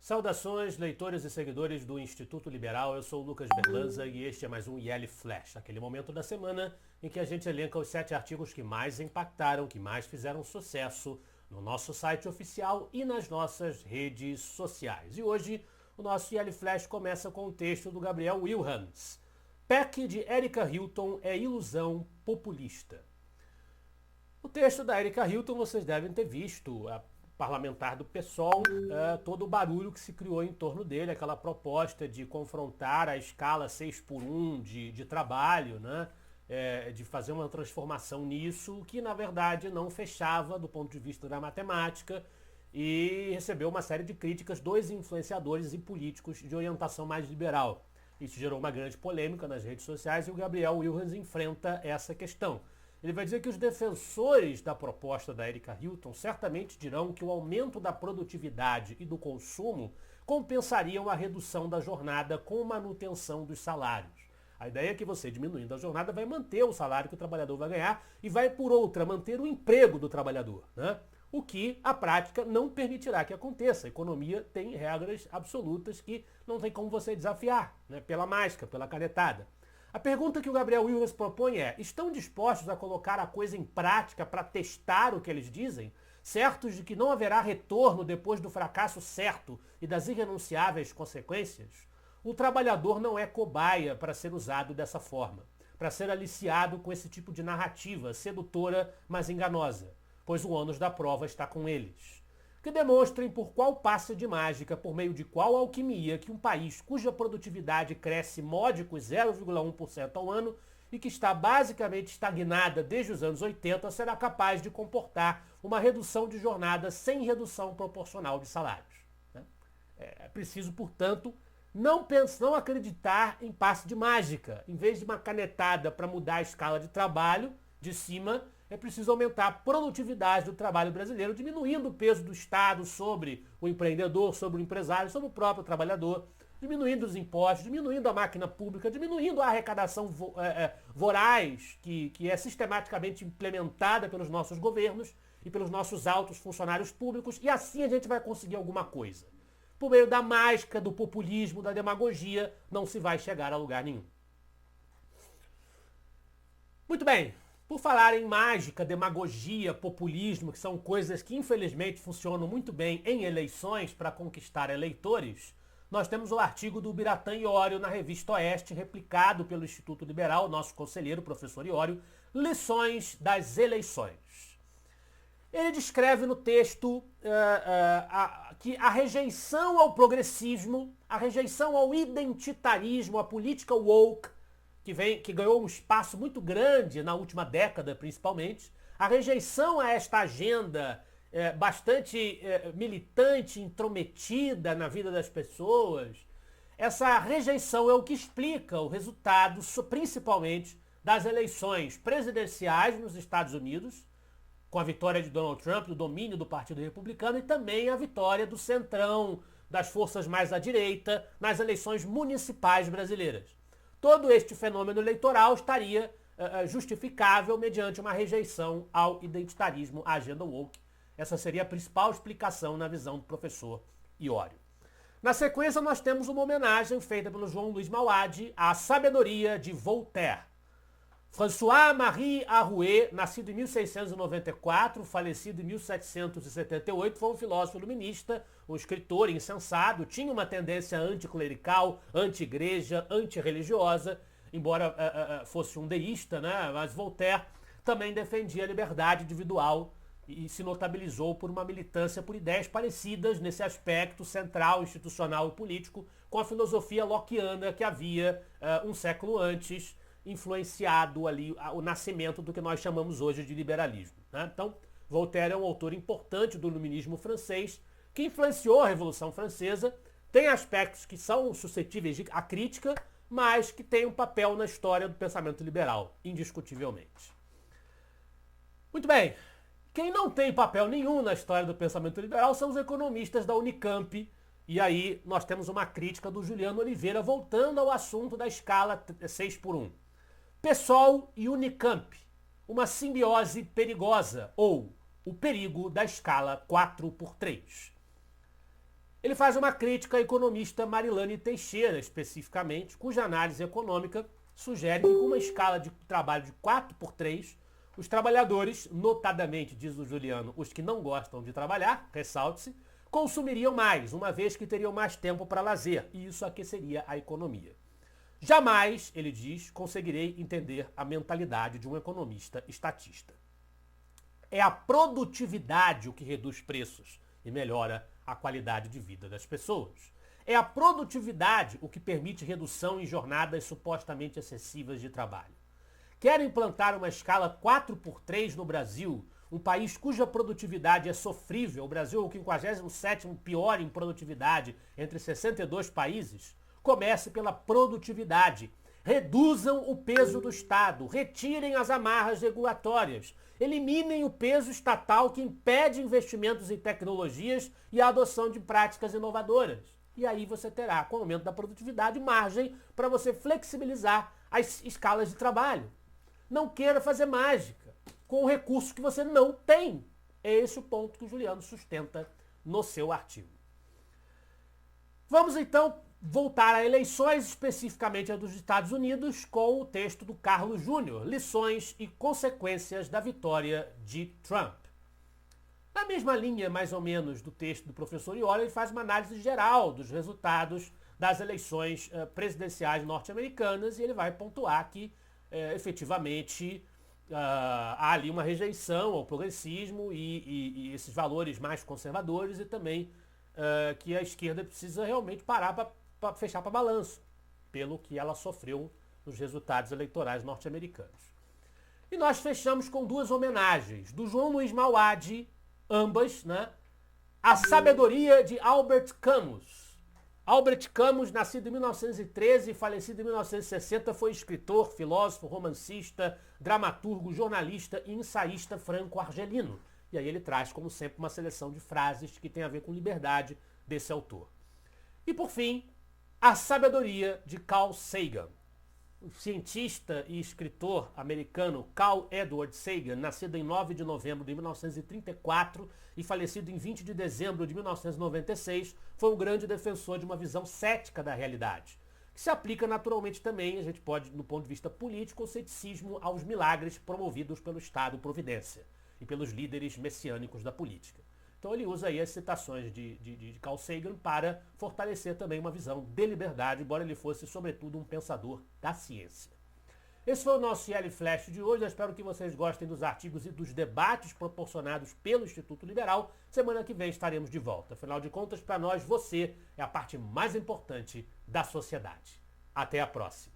Saudações, leitores e seguidores do Instituto Liberal. Eu sou o Lucas Berlanza e este é mais um IL Flash, aquele momento da semana em que a gente elenca os 7 artigos que mais impactaram, que mais fizeram sucesso no nosso site oficial e nas nossas redes sociais. E hoje o nosso IL Flash começa com o texto do Gabriel Wilhans. PEC de Erika Hilton é ilusão populista. O texto da Erika Hilton vocês devem ter visto, a parlamentar do PSOL, todo o barulho que se criou em torno dele, aquela proposta de confrontar a escala 6x1 de trabalho, né? De fazer uma transformação nisso, que na verdade não fechava do ponto de vista da matemática e recebeu uma série de críticas dos influenciadores e políticos de orientação mais liberal. Isso gerou uma grande polêmica nas redes sociais e o Gabriel Wilhans enfrenta essa questão. Ele vai dizer que os defensores da proposta da Erika Hilton certamente dirão que o aumento da produtividade e do consumo compensariam a redução da jornada com manutenção dos salários. A ideia é que você, diminuindo a jornada, vai manter o salário que o trabalhador vai ganhar e vai, por outra, manter o emprego do trabalhador, né? O que a prática não permitirá que aconteça. A economia tem regras absolutas que não tem como você desafiar, né? Pela mágica, pela canetada. A pergunta que o Gabriel Wilhans propõe é: estão dispostos a colocar a coisa em prática para testar o que eles dizem? Certos de que não haverá retorno depois do fracasso certo e das irrenunciáveis consequências? O trabalhador não é cobaia para ser usado dessa forma, para ser aliciado com esse tipo de narrativa sedutora, mas enganosa, pois o ônus da prova está com eles. Que demonstrem por qual passe de mágica, por meio de qual alquimia, que um país cuja produtividade cresce módicos 0,1% ao ano e que está basicamente estagnada desde os anos 80 será capaz de comportar uma redução de jornada sem redução proporcional de salários. É preciso, portanto, não acreditar em passe de mágica. Em vez de uma canetada para mudar a escala de trabalho de cima, é preciso aumentar a produtividade do trabalho brasileiro, diminuindo o peso do Estado sobre o empreendedor, sobre o empresário, sobre o próprio trabalhador, diminuindo os impostos, diminuindo a máquina pública, diminuindo a arrecadação voraz que é sistematicamente implementada pelos nossos governos e pelos nossos altos funcionários públicos, e assim a gente vai conseguir alguma coisa. Por meio da mágica, do populismo, da demagogia, não se vai chegar a lugar nenhum. Muito bem. Por falar em mágica, demagogia, populismo, que são coisas que infelizmente funcionam muito bem em eleições para conquistar eleitores, nós temos o artigo do Biratã Iório na Revista Oeste, replicado pelo Instituto Liberal, nosso conselheiro, professor Iório, Lições das Eleições. Ele descreve no texto que a rejeição ao progressismo, a rejeição ao identitarismo, à política woke, que ganhou um espaço muito grande na última década, principalmente, a rejeição a esta agenda bastante militante, intrometida na vida das pessoas, essa rejeição é o que explica o resultado, principalmente, das eleições presidenciais nos Estados Unidos, com a vitória de Donald Trump, do domínio do Partido Republicano, e também a vitória do centrão, das forças mais à direita, nas eleições municipais brasileiras. Todo este fenômeno eleitoral estaria justificável mediante uma rejeição ao identitarismo, à agenda woke. Essa seria a principal explicação na visão do professor Iório. Na sequência, nós temos uma homenagem feita pelo João Luiz Mauad à sabedoria de Voltaire. François-Marie Arouet, nascido em 1694, falecido em 1778, foi um filósofo iluminista, um escritor insensado, tinha uma tendência anticlerical, anti-igreja, antirreligiosa, embora fosse um deísta, né? Mas Voltaire também defendia a liberdade individual e se notabilizou por uma militância por ideias parecidas nesse aspecto central, institucional e político com a filosofia lockeana que havia um século antes influenciado ali o nascimento do que nós chamamos hoje de liberalismo, né? Então, Voltaire é um autor importante do iluminismo francês, que influenciou a Revolução Francesa, tem aspectos que são suscetíveis à crítica, mas que tem um papel na história do pensamento liberal, indiscutivelmente. Muito bem, quem não tem papel nenhum na história do pensamento liberal são os economistas da Unicamp, e aí nós temos uma crítica do Juliano Oliveira voltando ao assunto da escala 6x1. PSOL e Unicamp, uma simbiose perigosa, ou o perigo da escala 4x3. Ele faz uma crítica à economista Marilane Teixeira, especificamente, cuja análise econômica sugere que com uma escala de trabalho de 4x3, os trabalhadores, notadamente, diz o Juliano, os que não gostam de trabalhar, ressalte-se, consumiriam mais, uma vez que teriam mais tempo para lazer, e isso aqueceria a economia. Jamais, ele diz, conseguirei entender a mentalidade de um economista estatista. É a produtividade o que reduz preços e melhora a qualidade de vida das pessoas. É a produtividade o que permite redução em jornadas supostamente excessivas de trabalho. Quer implantar uma escala 4x3 no Brasil, um país cuja produtividade é sofrível, o Brasil é o 57º pior em produtividade entre 62 países, comece pela produtividade. Reduzam o peso do Estado, retirem as amarras regulatórias, eliminem o peso estatal que impede investimentos em tecnologias e a adoção de práticas inovadoras. E aí você terá, com o aumento da produtividade, margem para você flexibilizar as escalas de trabalho. Não queira fazer mágica com recursos que você não tem. É esse o ponto que o Juliano sustenta no seu artigo. Vamos então voltar a eleições, especificamente a dos Estados Unidos, com o texto do Carlos Júnior, Lições e Consequências da Vitória de Trump. Na mesma linha, mais ou menos, do texto do professor Ioli, ele faz uma análise geral dos resultados das eleições presidenciais norte-americanas e ele vai pontuar que, efetivamente, há ali uma rejeição ao progressismo e esses valores mais conservadores e também que a esquerda precisa realmente parar para fechar para balanço, pelo que ela sofreu nos resultados eleitorais norte-americanos. E nós fechamos com duas homenagens, do João Luiz Mauad, ambas, né? A Sabedoria de Albert Camus. Albert Camus, nascido em 1913 e falecido em 1960, foi escritor, filósofo, romancista, dramaturgo, jornalista e ensaísta franco-argelino. E aí ele traz, como sempre, uma seleção de frases que tem a ver com liberdade desse autor. E por fim, A Sabedoria de Carl Sagan. O cientista e escritor americano Carl Edward Sagan, nascido em 9 de novembro de 1934 e falecido em 20 de dezembro de 1996, foi um grande defensor de uma visão cética da realidade, que se aplica naturalmente também, a gente pode, no ponto de vista político, o ceticismo aos milagres promovidos pelo Estado-providência e pelos líderes messiânicos da política. Então ele usa aí as citações de Carl Sagan para fortalecer também uma visão de liberdade, embora ele fosse, sobretudo, um pensador da ciência. Esse foi o nosso IL Flash de hoje. Eu espero que vocês gostem dos artigos e dos debates proporcionados pelo Instituto Liberal. Semana que vem estaremos de volta. Afinal de contas, para nós, você é a parte mais importante da sociedade. Até a próxima.